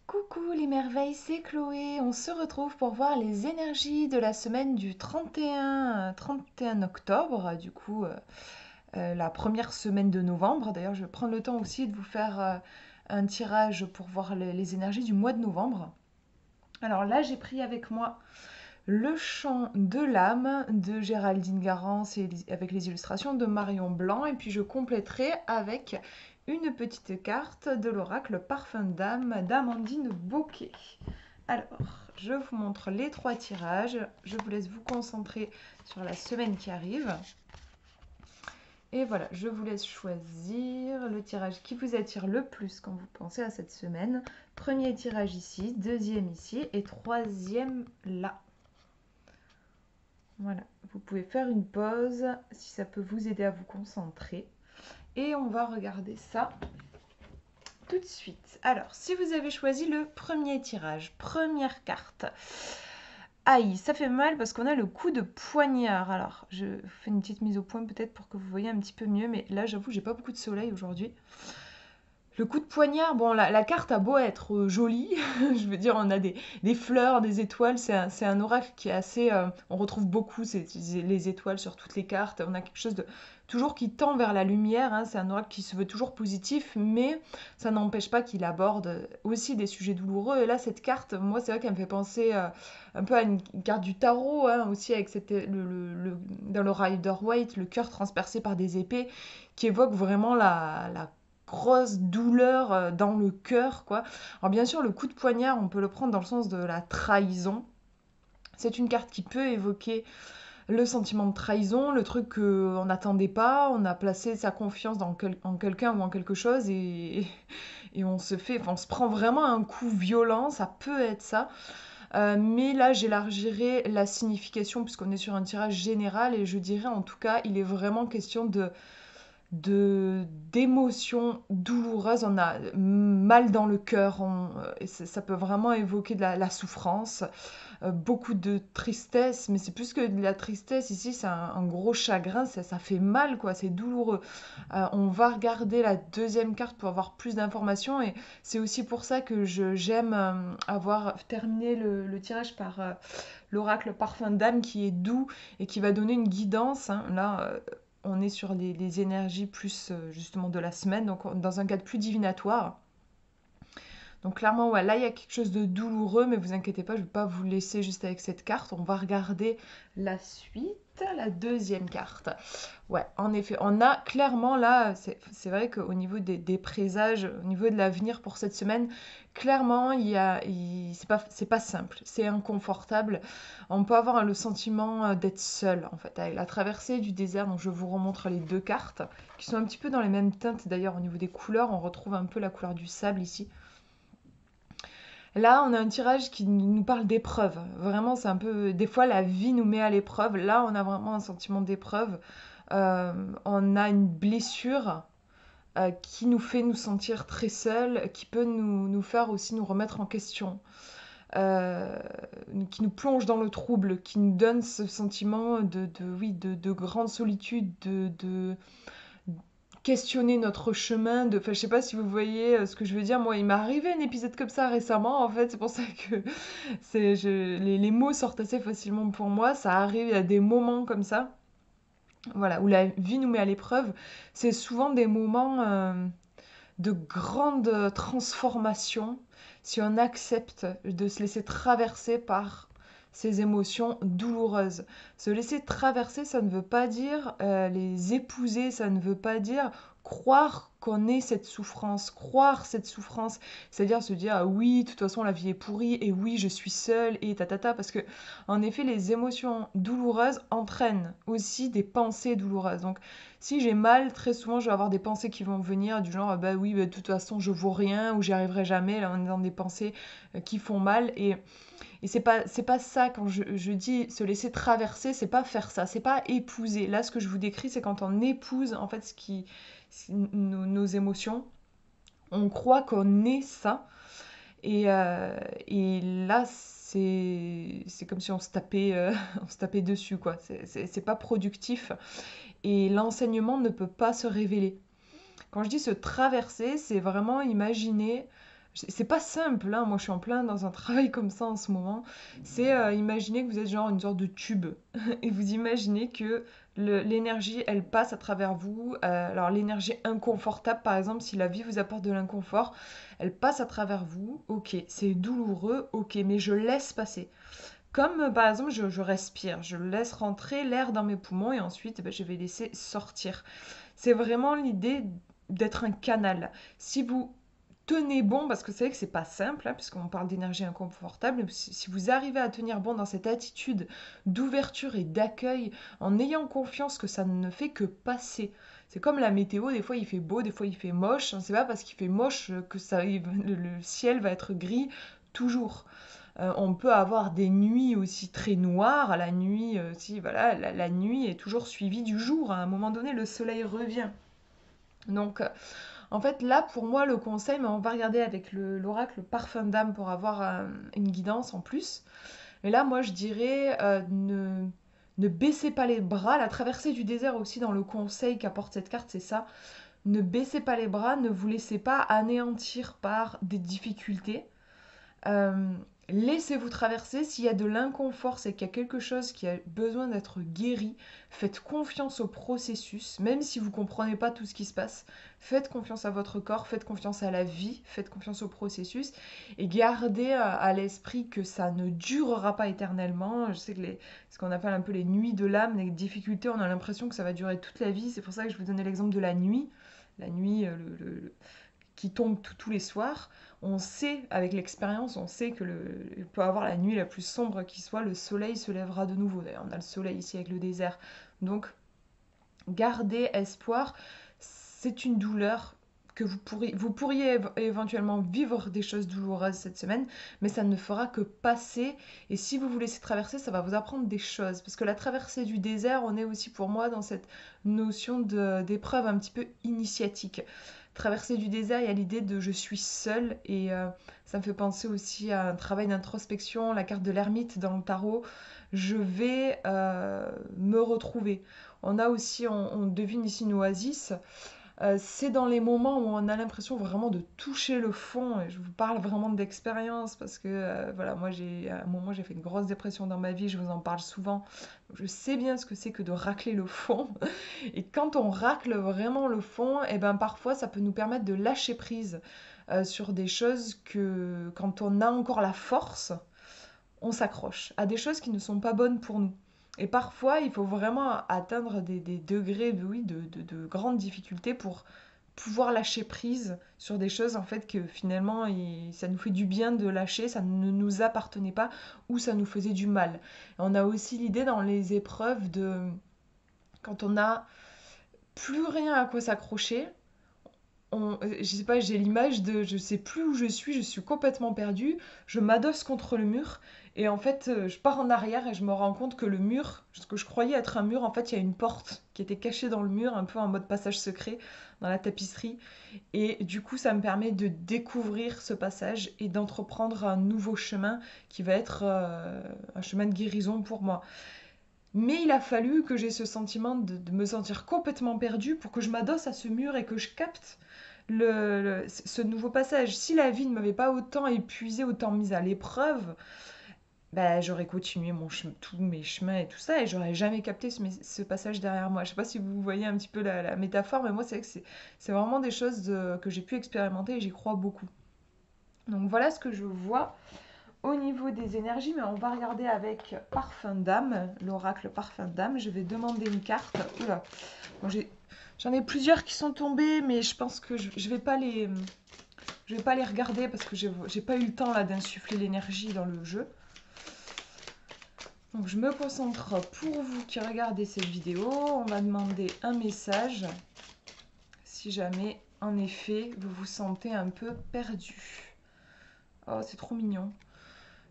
Coucou les merveilles, c'est Chloé. On se retrouve pour voir les énergies de la semaine du 31 octobre, la première semaine de novembre. D'ailleurs, je vais prendre le temps aussi de vous faire un tirage pour voir les énergies du mois de novembre. Alors là, j'ai pris avec moi le chant de l'âme de Géraldine Garance et avec les illustrations de Marion Blanc. Et puis je compléterai avec une petite carte de l'oracle Parfum d'âme d'Amandine Bocquet. Alors, je vous montre les trois tirages. Je vous laisse vous concentrer sur la semaine qui arrive. Et voilà, je vous laisse choisir le tirage qui vous attire le plus quand vous pensez à cette semaine. Premier tirage ici, deuxième ici et troisième là. Voilà, vous pouvez faire une pause si ça peut vous aider à vous concentrer. Et on va regarder ça tout de suite. Alors, si vous avez choisi le premier tirage, première carte. Aïe, ça fait mal parce qu'on a le coup de poignard. Alors, je fais une petite mise au point peut-être pour que vous voyez un petit peu mieux, mais là, j'avoue, j'ai pas beaucoup de soleil aujourd'hui. Le coup de poignard, bon, la carte a beau être jolie, je veux dire, on a des fleurs, des étoiles, c'est un oracle qui est assez... on retrouve beaucoup les étoiles sur toutes les cartes, on a quelque chose de toujours qui tend vers la lumière, hein, c'est un oracle qui se veut toujours positif, mais ça n'empêche pas qu'il aborde aussi des sujets douloureux. Et là, cette carte, moi, c'est vrai qu'elle me fait penser un peu à une carte du tarot, hein, aussi avec dans le Rider-Waite, le cœur transpercé par des épées, qui évoque vraiment la grosse douleur dans le cœur, quoi. Alors bien sûr, le coup de poignard, on peut le prendre dans le sens de la trahison. C'est une carte qui peut évoquer le sentiment de trahison, le truc qu'on n'attendait pas, on a placé sa confiance en quelqu'un ou en quelque chose et on se prend vraiment un coup violent, ça peut être ça. Mais là, j'élargirai la signification puisqu'on est sur un tirage général et je dirais en tout cas, il est vraiment question d'émotions douloureuses, on a mal dans le cœur, ça peut vraiment évoquer de la souffrance, beaucoup de tristesse, mais c'est plus que de la tristesse ici, c'est un gros chagrin, ça fait mal, quoi, c'est douloureux. On va regarder la deuxième carte pour avoir plus d'informations et c'est aussi pour ça que j'aime avoir terminé le tirage par l'oracle Parfum d'âme qui est doux et qui va donner une guidance, hein. Là, on est sur les énergies plus justement de la semaine, donc dans un cadre plus divinatoire. Donc clairement, ouais, là, il y a quelque chose de douloureux, mais vous inquiétez pas, je ne vais pas vous laisser juste avec cette carte. On va regarder la suite, la deuxième carte. Ouais, en effet, on a clairement là, c'est vrai qu'au niveau des présages, au niveau de l'avenir pour cette semaine, clairement, c'est pas simple, c'est inconfortable. On peut avoir le sentiment d'être seul, en fait, avec la traversée du désert. Donc je vous remontre les deux cartes, qui sont un petit peu dans les mêmes teintes d'ailleurs au niveau des couleurs. On retrouve un peu la couleur du sable ici. Là, on a un tirage qui nous parle d'épreuve. Vraiment, c'est un peu... Des fois, la vie nous met à l'épreuve. Là, on a vraiment un sentiment d'épreuve. On a une blessure qui nous fait nous sentir très seuls, qui peut nous faire aussi nous remettre en question, euh, qui nous plonge dans le trouble, qui nous donne ce sentiment oui, de grande solitude, de questionner notre chemin, enfin, je sais pas si vous voyez ce que je veux dire. Moi, il m'est arrivé un épisode comme ça récemment, en fait, c'est pour ça que les mots sortent assez facilement pour moi. Ça arrive, il y a des moments comme ça, voilà, où la vie nous met à l'épreuve. C'est souvent des moments de grande transformation, si on accepte de se laisser traverser par ces émotions douloureuses. Se laisser traverser, ça ne veut pas dire les épouser, ça ne veut pas dire croire qu'on est cette souffrance, croire cette souffrance, c'est-à-dire se dire ah oui, de toute façon la vie est pourrie et oui, je suis seule et tatata, parce que en effet, les émotions douloureuses entraînent aussi des pensées douloureuses. Donc si j'ai mal, très souvent, je vais avoir des pensées qui vont venir du genre, bah oui, bah, de toute façon, je vaux rien ou j'y arriverai jamais. Là, on est dans des pensées qui font mal. Et c'est pas ça, quand je dis se laisser traverser, c'est pas faire ça, c'est pas épouser. Là, ce que je vous décris, c'est quand on épouse, en fait, nos émotions. On croit qu'on est ça. Et là, c'est comme si on se tapait, on se tapait dessus, quoi. C'est pas productif et l'enseignement ne peut pas se révéler. Quand je dis se traverser, c'est vraiment imaginer, c'est pas simple, hein. Moi, je suis en plein dans un travail comme ça en ce moment. C'est imaginer que vous êtes genre une sorte de tube et vous imaginez que l'énergie, elle passe à travers vous. Alors, l'énergie inconfortable, par exemple, si la vie vous apporte de l'inconfort, elle passe à travers vous. Ok, c'est douloureux, ok, mais je laisse passer. Comme par exemple, je respire, je laisse rentrer l'air dans mes poumons et ensuite, je vais laisser sortir. C'est vraiment l'idée d'être un canal. Si vous tenez bon, parce que c'est vrai que c'est pas simple, hein, puisqu'on parle d'énergie inconfortable, mais si vous arrivez à tenir bon dans cette attitude d'ouverture et d'accueil, en ayant confiance que ça ne fait que passer. C'est comme la météo, des fois il fait beau, des fois il fait moche. C'est pas parce qu'il fait moche que le ciel va être gris toujours. On peut avoir des nuits aussi très noires. La nuit, aussi, voilà, la nuit est toujours suivie du jour. À un moment donné, le soleil revient. Donc, en fait, là, pour moi, le conseil, mais on va regarder avec l'oracle Parfum d'âme pour avoir une guidance en plus. Mais là, moi, je dirais ne baissez pas les bras. La traversée du désert aussi, dans le conseil qu'apporte cette carte, c'est ça. Ne baissez pas les bras, ne vous laissez pas anéantir par des difficultés. Euh, Laissez-vous traverser. S'il y a de l'inconfort, c'est qu'il y a quelque chose qui a besoin d'être guéri. Faites confiance au processus, même si vous ne comprenez pas tout ce qui se passe. Faites confiance à votre corps, faites confiance à la vie, faites confiance au processus et gardez à l'esprit que ça ne durera pas éternellement. Je sais que ce qu'on appelle un peu les nuits de l'âme, les difficultés, on a l'impression que ça va durer toute la vie. C'est pour ça que je vous donnais l'exemple de la nuit. La nuit, qui tombe tous les soirs, on sait, avec l'expérience, on sait que il peut avoir la nuit la plus sombre qui soit, le soleil se lèvera de nouveau. D'ailleurs, on a le soleil ici avec le désert. Donc, gardez espoir. C'est une douleur que vous pourriez éventuellement vivre des choses douloureuses cette semaine, mais ça ne fera que passer. Et si vous vous laissez traverser, ça va vous apprendre des choses. Parce que la traversée du désert, on est aussi pour moi dans cette notion d'épreuve un petit peu initiatique. Traversée du désert, il y a l'idée de je suis seule et ça me fait penser aussi à un travail d'introspection, la carte de l'ermite dans le tarot. Je vais me retrouver. On a aussi, on devine ici une oasis. C'est dans les moments où on a l'impression vraiment de toucher le fond. Et je vous parle vraiment d'expérience parce que voilà, moi à un moment j'ai fait une grosse dépression dans ma vie, je vous en parle souvent. Je sais bien ce que c'est que de racler le fond. Et quand on racle vraiment le fond, et ben parfois ça peut nous permettre de lâcher prise sur des choses que quand on a encore la force, on s'accroche à des choses qui ne sont pas bonnes pour nous. Et parfois, il faut vraiment atteindre des degrés oui, de grandes difficultés pour pouvoir lâcher prise sur des choses en fait que finalement ça nous fait du bien de lâcher, ça ne nous appartenait pas ou ça nous faisait du mal. Et on a aussi l'idée dans les épreuves de quand on n'a plus rien à quoi s'accrocher, je sais pas, j'ai l'image de je sais plus où je suis complètement perdue, je m'adosse contre le mur et en fait je pars en arrière et je me rends compte que le mur, ce que je croyais être un mur, en fait il y a une porte qui était cachée dans le mur, un peu en mode passage secret dans la tapisserie et du coup ça me permet de découvrir ce passage et d'entreprendre un nouveau chemin qui va être un chemin de guérison pour moi. Mais il a fallu que j'ai ce sentiment de me sentir complètement perdue pour que je m'adosse à ce mur et que je capte ce nouveau passage. Si la vie ne m'avait pas autant épuisée, autant mise à l'épreuve, bah, j'aurais continué tous mes chemins et tout ça et j'aurais jamais capté passage derrière moi. Je sais pas si vous voyez un petit peu la métaphore, mais moi c'est vrai que c'est vraiment des choses que j'ai pu expérimenter et j'y crois beaucoup. Donc voilà ce que je vois au niveau des énergies, mais on va regarder avec Parfum d'âme, l'oracle Parfum d'âme. Je vais demander une carte. Oula, bon, j'en ai plusieurs qui sont tombées, mais je pense que je vais pas je vais pas les regarder parce que j'ai pas eu le temps là d'insuffler l'énergie dans le jeu. Donc je me concentre pour vous qui regardez cette vidéo. On va demander un message si jamais en effet vous vous sentez un peu perdu. Oh, c'est trop mignon.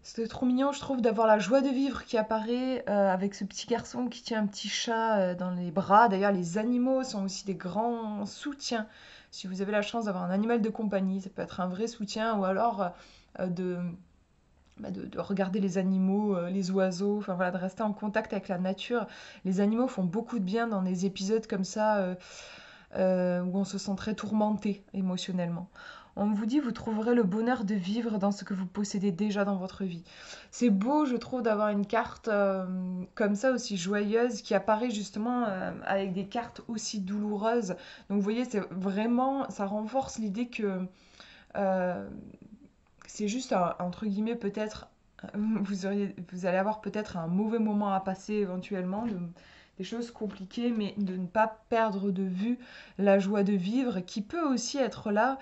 C'était trop mignon, je trouve, d'avoir la joie de vivre qui apparaît avec ce petit garçon qui tient un petit chat dans les bras. D'ailleurs, les animaux sont aussi des grands soutiens. Si vous avez la chance d'avoir un animal de compagnie, ça peut être un vrai soutien. Ou alors de regarder les animaux, les oiseaux, enfin voilà, de rester en contact avec la nature. Les animaux font beaucoup de bien dans des épisodes comme ça où on se sent très tourmenté émotionnellement. On vous dit, vous trouverez le bonheur de vivre dans ce que vous possédez déjà dans votre vie. C'est beau, je trouve, d'avoir une carte comme ça aussi joyeuse qui apparaît justement avec des cartes aussi douloureuses. Donc vous voyez, c'est vraiment, ça renforce l'idée que euh, c'est juste entre guillemets peut-être vous allez avoir peut-être un mauvais moment à passer éventuellement, des choses compliquées, mais de ne pas perdre de vue la joie de vivre qui peut aussi être là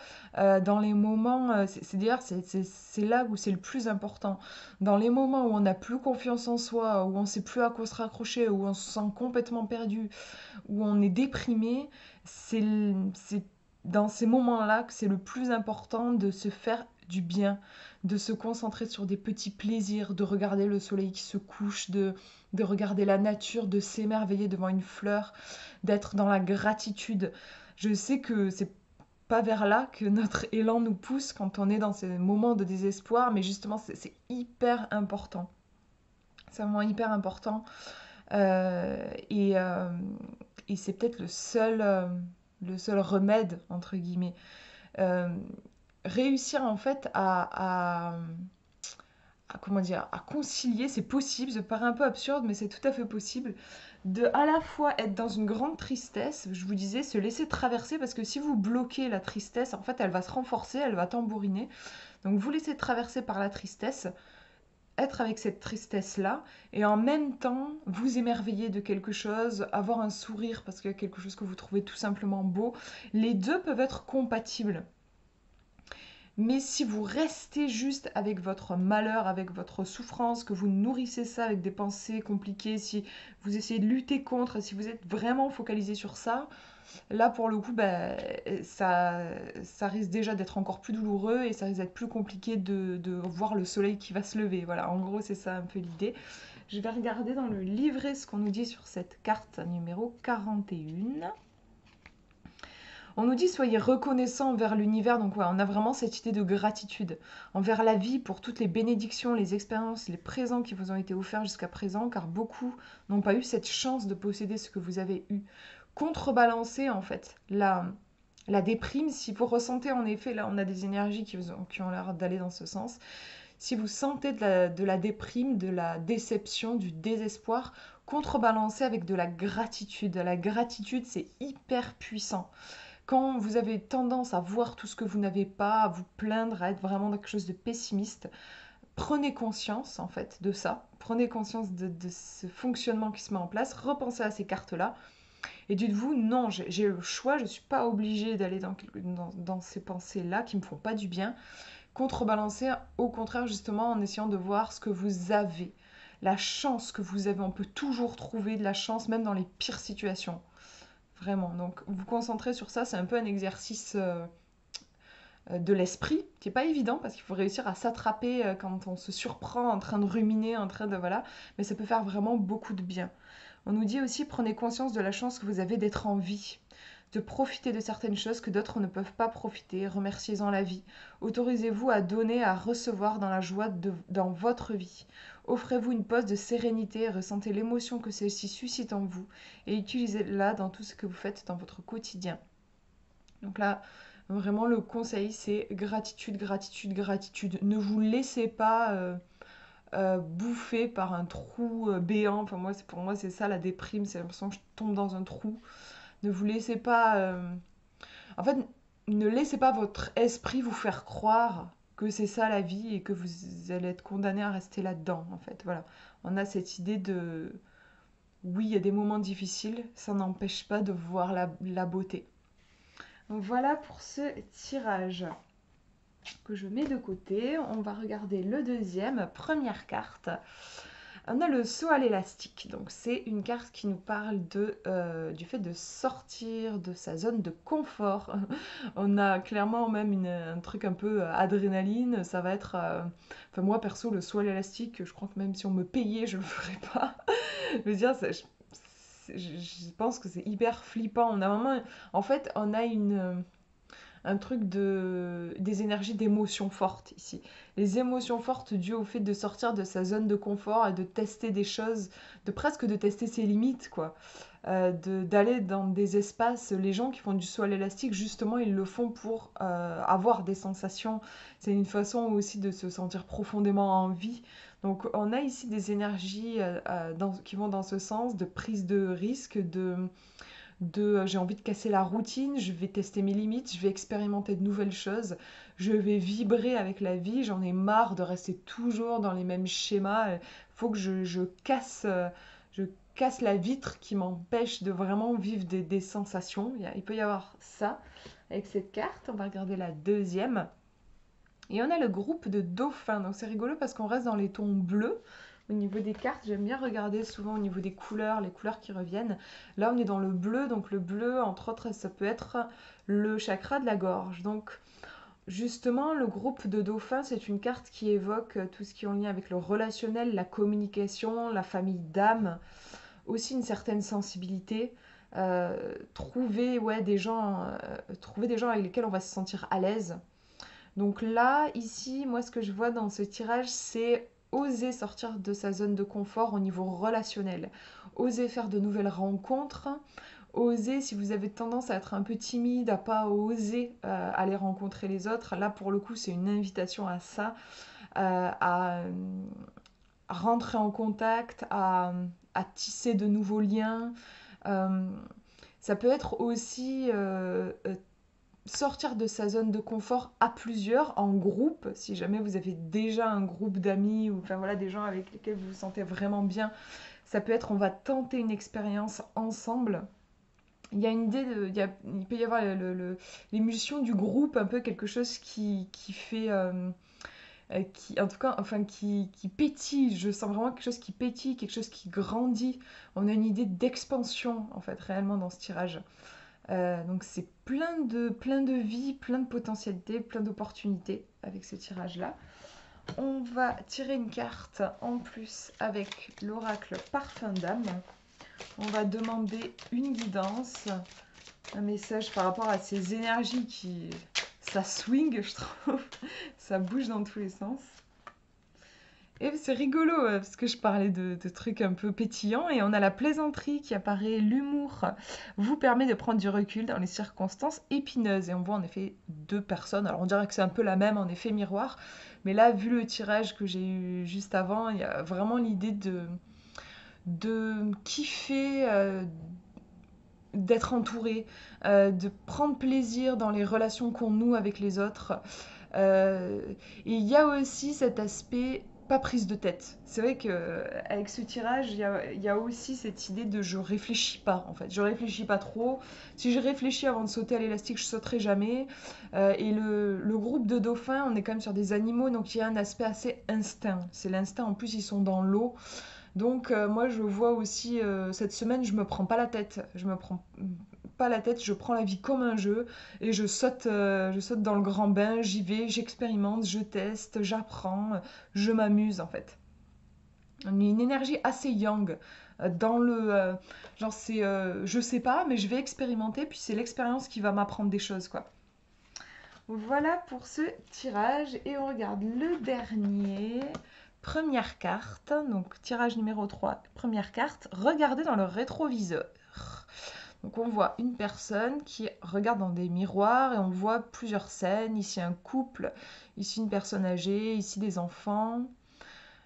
dans les moments, d'ailleurs c'est là où c'est le plus important, dans les moments où on n'a plus confiance en soi, où on ne sait plus à quoi se raccrocher, où on se sent complètement perdu, où on est déprimé, c'est dans ces moments-là que c'est le plus important de se faire du bien, de se concentrer sur des petits plaisirs, de regarder le soleil qui se couche, de regarder la nature, de s'émerveiller devant une fleur, d'être dans la gratitude. Je sais que c'est pas vers là que notre élan nous pousse quand on est dans ces moments de désespoir, mais justement c'est hyper important. C'est vraiment hyper important. Euh, et, euh, et c'est peut-être le seul remède, entre guillemets. Euh, Réussir en fait comment dire, à concilier, c'est possible, ça paraît un peu absurde, mais c'est tout à fait possible, de à la fois être dans une grande tristesse, je vous disais, se laisser traverser, parce que si vous bloquez la tristesse, en fait, elle va se renforcer, elle va tambouriner. Donc vous laissez traverser par la tristesse, être avec cette tristesse-là, et en même temps vous émerveiller de quelque chose, avoir un sourire parce qu'il y a quelque chose que vous trouvez tout simplement beau. Les deux peuvent être compatibles. Mais si vous restez juste avec votre malheur, avec votre souffrance, que vous nourrissez ça avec des pensées compliquées, si vous essayez de lutter contre, si vous êtes vraiment focalisé sur ça, là pour le coup, ben, ça risque déjà d'être encore plus douloureux et ça risque d'être plus compliqué de voir le soleil qui va se lever. Voilà, en gros c'est ça un peu l'idée. Je vais regarder dans le livret ce qu'on nous dit sur cette carte numéro 41. On nous dit soyez reconnaissants envers l'univers, donc ouais, on a vraiment cette idée de gratitude envers la vie pour toutes les bénédictions, les expériences, les présents qui vous ont été offerts jusqu'à présent, car beaucoup n'ont pas eu cette chance de posséder ce que vous avez eu. Contrebalancer en fait la déprime, si vous ressentez en effet, là on a des énergies qui ont l'air d'aller dans ce sens, si vous sentez de la déprime, de la déception, du désespoir, contrebalancer avec de la gratitude. La gratitude c'est hyper puissant. Quand vous avez tendance à voir tout ce que vous n'avez pas, à vous plaindre, à être vraiment dans quelque chose de pessimiste, prenez conscience en fait de ça, prenez conscience de ce fonctionnement qui se met en place, repensez à ces cartes-là et dites-vous non, j'ai le choix, je ne suis pas obligée d'aller dans ces pensées-là qui ne me font pas du bien. Contrebalancer au contraire justement en essayant de voir ce que vous avez, la chance que vous avez, on peut toujours trouver de la chance même dans les pires situations. Vraiment. Donc, vous concentrer sur ça, c'est un peu un exercice de l'esprit qui n'est pas évident parce qu'il faut réussir à s'attraper quand on se surprend en train de ruminer, en train de. Voilà. Mais ça peut faire vraiment beaucoup de bien. On nous dit aussi prenez conscience de la chance que vous avez d'être en vie, de profiter de certaines choses que d'autres ne peuvent pas profiter. Remerciez-en la vie. Autorisez-vous à donner, à recevoir dans la joie dans votre vie. Offrez-vous une pause de sérénité, ressentez l'émotion que celle-ci suscite en vous et utilisez-la dans tout ce que vous faites dans votre quotidien. Donc là, vraiment le conseil c'est gratitude, gratitude, gratitude. Ne vous laissez pas bouffer par un trou béant. Enfin pour moi c'est ça la déprime, c'est l'impression que je tombe dans un trou. Ne vous laissez pas en fait, ne laissez pas votre esprit vous faire croire que c'est ça la vie et que vous allez être condamné à rester là-dedans, en fait. Voilà. On a cette idée de... Oui, il y a des moments difficiles, ça n'empêche pas de voir la beauté. Donc voilà pour ce tirage que je mets de côté. On va regarder le deuxième, première carte. On a le saut à l'élastique, donc c'est une carte qui nous parle du fait de sortir de sa zone de confort. On a clairement même un truc un peu adrénaline, ça va être... Enfin moi perso, le saut à l'élastique, je crois que même si on me payait, je le ferais pas. Je veux dire, je pense que c'est hyper flippant. On a vraiment... En fait, on a un truc des énergies d'émotions fortes ici. Les émotions fortes dues au fait de sortir de sa zone de confort et de tester des choses, de presque de tester ses limites, quoi. D'aller dans des espaces, les gens qui font du saut à l'élastique, justement, ils le font pour avoir des sensations. C'est une façon aussi de se sentir profondément en vie. Donc on a ici des énergies qui vont dans ce sens, de prise de risque, j'ai envie de casser la routine, je vais tester mes limites, je vais expérimenter de nouvelles choses, je vais vibrer avec la vie, j'en ai marre de rester toujours dans les mêmes schémas, il faut que je casse la vitre qui m'empêche de vraiment vivre des sensations. Il peut y avoir ça avec cette carte, on va regarder la deuxième. Et on a le groupe de dauphins, donc c'est rigolo parce qu'on reste dans les tons bleus. Au niveau des cartes, j'aime bien regarder souvent au niveau des couleurs, les couleurs qui reviennent. Là, on est dans le bleu, donc le bleu, entre autres, ça peut être le chakra de la gorge. Donc, justement, le groupe de dauphins, c'est une carte qui évoque tout ce qui est en lien avec le relationnel, la communication, la famille d'âme, aussi une certaine sensibilité. Trouver des gens avec lesquels on va se sentir à l'aise. Donc là, ici, moi, ce que je vois dans ce tirage, c'est oser sortir de sa zone de confort au niveau relationnel, oser faire de nouvelles rencontres, oser, si vous avez tendance à être un peu timide, à pas oser aller rencontrer les autres, là, pour le coup, c'est une invitation à ça, à rentrer en contact, à tisser de nouveaux liens. Euh, Ça peut être aussi sortir de sa zone de confort à plusieurs, en groupe, si jamais vous avez déjà un groupe d'amis ou enfin voilà des gens avec lesquels vous vous sentez vraiment bien. Ça peut être on va tenter une expérience ensemble. Il y a une idée il peut y avoir l'émulsion du groupe, un peu quelque chose qui fait qui en tout cas enfin qui pétille. Je sens vraiment quelque chose qui pétille, quelque chose qui grandit. On a une idée d'expansion en fait réellement dans ce tirage. Donc c'est plein de vie, plein de potentialités, plein d'opportunités avec ce tirage-là. On va tirer une carte en plus avec l'oracle Parfum d'âme. On va demander une guidance, un message par rapport à ces énergies qui... Ça swing, je trouve. Ça bouge dans tous les sens. Et c'est rigolo, parce que je parlais de trucs un peu pétillants, et on a la plaisanterie qui apparaît, l'humour vous permet de prendre du recul dans les circonstances épineuses. Et on voit en effet deux personnes, alors on dirait que c'est un peu la même, en effet miroir, mais là, vu le tirage que j'ai eu juste avant, il y a vraiment l'idée de kiffer, d'être entouré, de prendre plaisir dans les relations qu'on noue avec les autres. Euh, et il y a aussi cet aspect pas prise de tête. C'est vrai qu'avec ce tirage, il y a aussi cette idée de je réfléchis pas en fait. Je réfléchis pas trop. Si je réfléchis avant de sauter à l'élastique, je sauterai jamais. Et le groupe de dauphins, on est quand même sur des animaux, donc il y a un aspect assez instinct. C'est l'instinct, en plus ils sont dans l'eau. Donc moi je vois aussi cette semaine, je me prends pas la tête. Je me prends pas la tête, je prends la vie comme un jeu et je saute dans le grand bain, j'y vais, j'expérimente, je teste, j'apprends, je m'amuse en fait. Une énergie assez yang dans genre c'est je sais pas mais je vais expérimenter puis c'est l'expérience qui va m'apprendre des choses quoi. Voilà pour ce tirage et on regarde le dernier. Première carte, donc tirage numéro 3, première carte, regardez dans le rétroviseur. Donc on voit une personne qui regarde dans des miroirs et on voit plusieurs scènes. Ici un couple, ici une personne âgée, ici des enfants.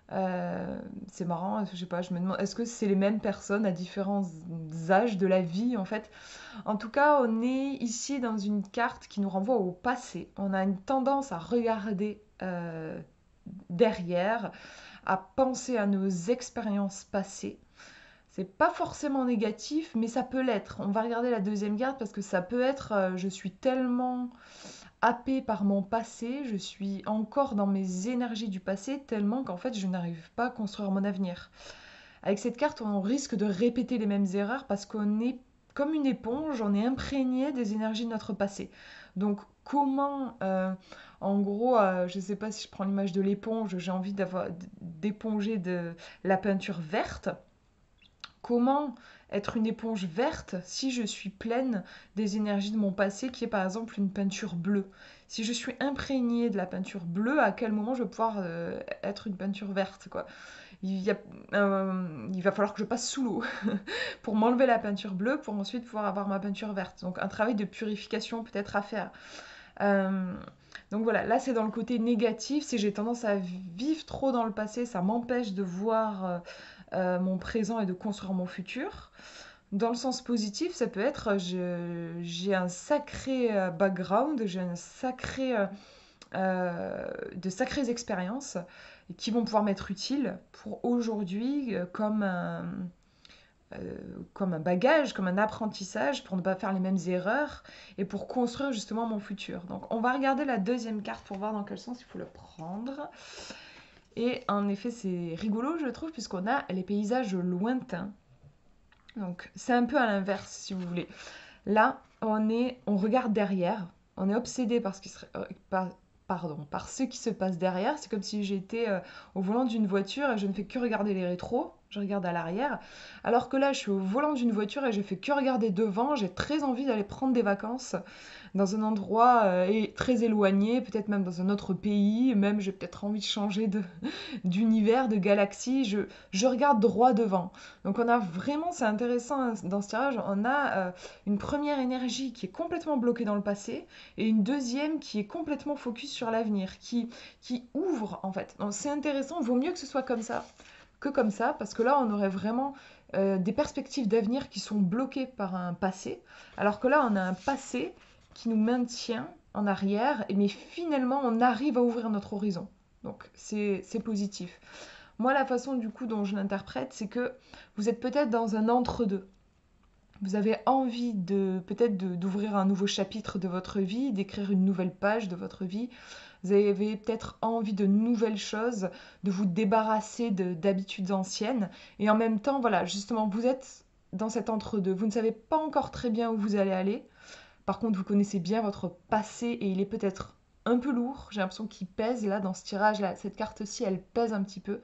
C'est marrant, je sais pas, je me demande, est-ce que c'est les mêmes personnes à différents âges de la vie en fait? En tout cas, on est ici dans une carte qui nous renvoie au passé. On a une tendance à regarder derrière, à penser à nos expériences passées. C'est pas forcément négatif, mais ça peut l'être. On va regarder la deuxième carte parce que ça peut être je suis tellement happée par mon passé, je suis encore dans mes énergies du passé tellement qu'en fait je n'arrive pas à construire mon avenir. Avec cette carte, on risque de répéter les mêmes erreurs parce qu'on est comme une éponge, on est imprégné des énergies de notre passé. Donc comment, en gros, je ne sais pas si je prends l'image de l'éponge, j'ai envie d'éponger de la peinture verte. comment être une éponge verte si je suis pleine des énergies de mon passé, qui est par exemple une peinture bleue. Si je suis imprégnée de la peinture bleue, à quel moment je vais pouvoir être une peinture verte, quoi. Il va falloir que je passe sous l'eau pour m'enlever la peinture bleue, pour ensuite pouvoir avoir ma peinture verte. Donc un travail de purification peut-être à faire. Euh, donc voilà, là c'est dans le côté négatif, si j'ai tendance à vivre trop dans le passé, ça m'empêche de voir mon présent et de construire mon futur. Dans le sens positif, ça peut être j'ai un sacré background, j'ai un sacré, de sacrées expériences qui vont pouvoir m'être utiles pour aujourd'hui comme un bagage, comme un apprentissage pour ne pas faire les mêmes erreurs et pour construire justement mon futur. Donc on va regarder la deuxième carte pour voir dans quel sens il faut le prendre. Et en effet, c'est rigolo, je trouve, puisqu'on a les paysages lointains. Donc c'est un peu à l'inverse, si vous voulez. Là, on regarde derrière, on est obsédé par ce qui par ce qui se passe derrière. C'est comme si j'étais au volant d'une voiture et je ne fais que regarder les rétros, je regarde à l'arrière. Alors que là, je suis au volant d'une voiture et je fais que regarder devant. J'ai très envie d'aller prendre des vacances dans un endroit très éloigné, peut-être même dans un autre pays. Même j'ai peut-être envie de changer d'univers, de galaxie. Je regarde droit devant. Donc on a vraiment, c'est intéressant dans ce tirage, on a une première énergie qui est complètement bloquée dans le passé et une deuxième qui est complètement focus sur l'avenir, qui ouvre en fait. Donc c'est intéressant, il vaut mieux que ce soit comme ça que comme ça, parce que là on aurait vraiment des perspectives d'avenir qui sont bloquées par un passé, alors que là on a un passé qui nous maintient en arrière, mais finalement on arrive à ouvrir notre horizon. Donc c'est positif. Moi, la façon du coup dont je l'interprète, c'est que vous êtes peut-être dans un entre-deux. Vous avez envie d'ouvrir un nouveau chapitre de votre vie, d'écrire une nouvelle page de votre vie. Vous avez peut-être envie de nouvelles choses, de vous débarrasser d'habitudes anciennes. Et en même temps, voilà, justement, vous êtes dans cet entre-deux. Vous ne savez pas encore très bien où vous allez aller. Par contre, vous connaissez bien votre passé et il est peut-être un peu lourd. J'ai l'impression qu'il pèse là dans ce tirage là. Cette carte-ci, elle pèse un petit peu.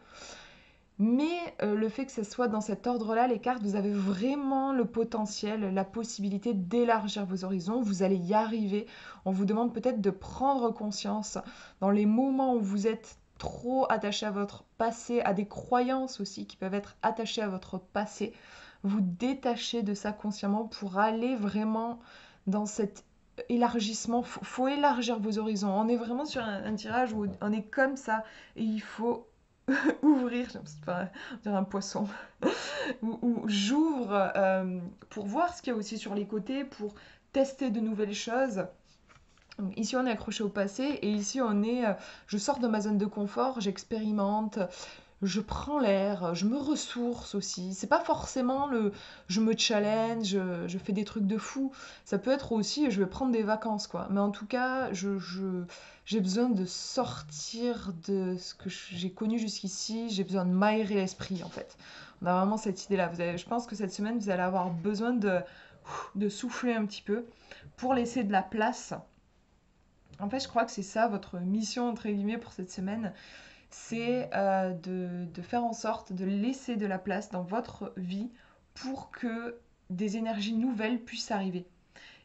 Mais le fait que ce soit dans cet ordre-là, les cartes, vous avez vraiment le potentiel, la possibilité d'élargir vos horizons. Vous allez y arriver. On vous demande peut-être de prendre conscience dans les moments où vous êtes trop attaché à votre passé, à des croyances aussi qui peuvent être attachées à votre passé. Vous détachez de ça consciemment pour aller vraiment dans cet élargissement. Faut élargir vos horizons. On est vraiment sur un tirage où on est comme ça et il faut ouvrir, c'est pas dire un poisson, où j'ouvre pour voir ce qu'il y a aussi sur les côtés, pour tester de nouvelles choses. Donc, ici on est accroché au passé et ici je sors de ma zone de confort, j'expérimente, je prends l'air, je me ressource aussi. C'est pas forcément je me challenge, je fais des trucs de fou. Ça peut être aussi je vais prendre des vacances quoi. Mais en tout cas, j'ai besoin de sortir de ce que j'ai connu jusqu'ici. J'ai besoin de m'aérer l'esprit en fait. On a vraiment cette idée-là. Je pense que cette semaine, vous allez avoir besoin de souffler un petit peu pour laisser de la place. En fait, je crois que c'est ça votre mission entre guillemets pour cette semaine, c'est de faire en sorte de laisser de la place dans votre vie pour que des énergies nouvelles puissent arriver.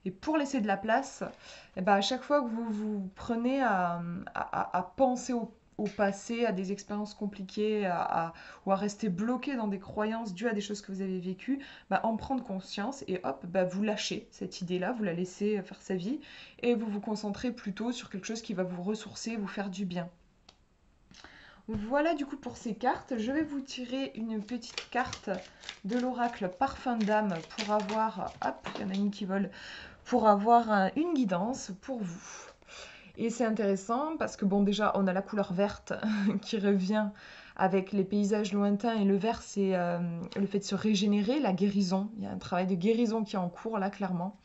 Et pour laisser de la place, eh ben, à chaque fois que vous vous prenez à penser au passé, à des expériences compliquées, ou à rester bloqué dans des croyances dues à des choses que vous avez vécues, bah, en prendre conscience et hop, bah, vous lâchez cette idée-là, vous la laissez faire sa vie et vous vous concentrez plutôt sur quelque chose qui va vous ressourcer, vous faire du bien. Voilà du coup pour ces cartes. Je vais vous tirer une petite carte de l'oracle Parfum d'âme pour avoir... Hop, il y en a une qui vole. Pour avoir une guidance pour vous. Et c'est intéressant parce que bon déjà on a la couleur verte qui revient avec les paysages lointains et le vert c'est le fait de se régénérer, la guérison. Il y a un travail de guérison qui est en cours là clairement.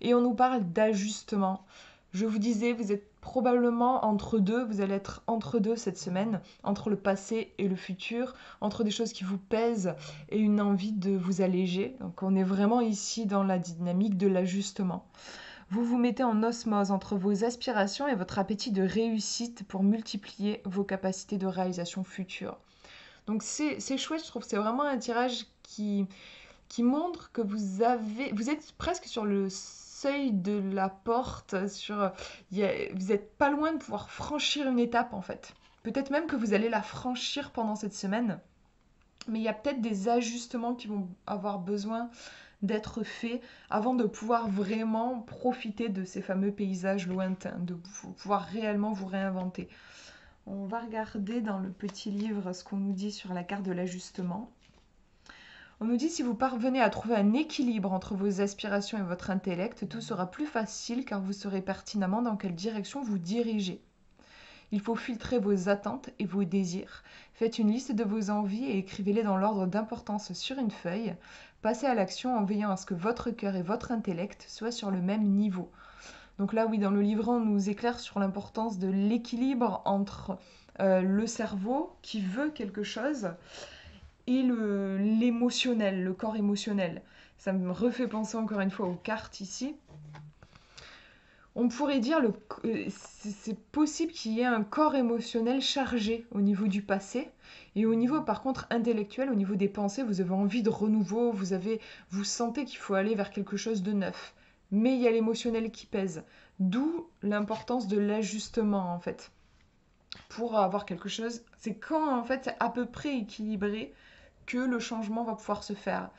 Et on nous parle d'ajustement. Je vous disais, vous êtes probablement entre deux, vous allez être entre deux cette semaine, entre le passé et le futur, entre des choses qui vous pèsent et une envie de vous alléger. Donc on est vraiment ici dans la dynamique de l'ajustement. Vous vous mettez en osmose entre vos aspirations et votre appétit de réussite pour multiplier vos capacités de réalisation future. Donc c'est chouette, je trouve. C'est vraiment un tirage qui montre que vous êtes presque sur le seuil de la porte, vous n'êtes pas loin de pouvoir franchir une étape en fait. Peut-être même que vous allez la franchir pendant cette semaine, mais il y a peut-être des ajustements qui vont avoir besoin d'être faits avant de pouvoir vraiment profiter de ces fameux paysages lointains, de pouvoir réellement vous réinventer. On va regarder dans le petit livre ce qu'on nous dit sur la carte de l'ajustement. On nous dit si vous parvenez à trouver un équilibre entre vos aspirations et votre intellect, tout sera plus facile car vous saurez pertinemment dans quelle direction vous dirigez. Il faut filtrer vos attentes et vos désirs. Faites une liste de vos envies et écrivez-les dans l'ordre d'importance sur une feuille. Passez à l'action en veillant à ce que votre cœur et votre intellect soient sur le même niveau. Donc là, oui, dans le livre, on nous éclaire sur l'importance de l'équilibre entre le cerveau qui veut quelque chose et l'émotionnel, le corps émotionnel. Ça me refait penser encore une fois aux cartes ici. On pourrait dire c'est possible qu'il y ait un corps émotionnel chargé au niveau du passé et au niveau par contre intellectuel, au niveau des pensées, vous avez envie de renouveau, vous sentez qu'il faut aller vers quelque chose de neuf. Mais il y a l'émotionnel qui pèse. D'où l'importance de l'ajustement en fait. Pour avoir quelque chose, c'est quand en fait c'est à peu près équilibré que le changement va pouvoir se faire.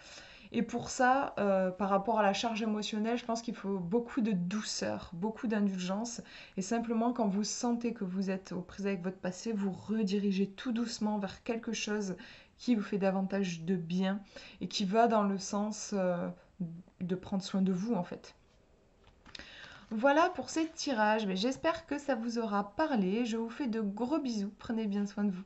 Et pour ça, par rapport à la charge émotionnelle, je pense qu'il faut beaucoup de douceur, beaucoup d'indulgence. Et simplement, quand vous sentez que vous êtes aux prises avec votre passé, vous redirigez tout doucement vers quelque chose qui vous fait davantage de bien et qui va dans le sens de prendre soin de vous, en fait. Voilà pour ces tirages. Mais j'espère que ça vous aura parlé. Je vous fais de gros bisous. Prenez bien soin de vous.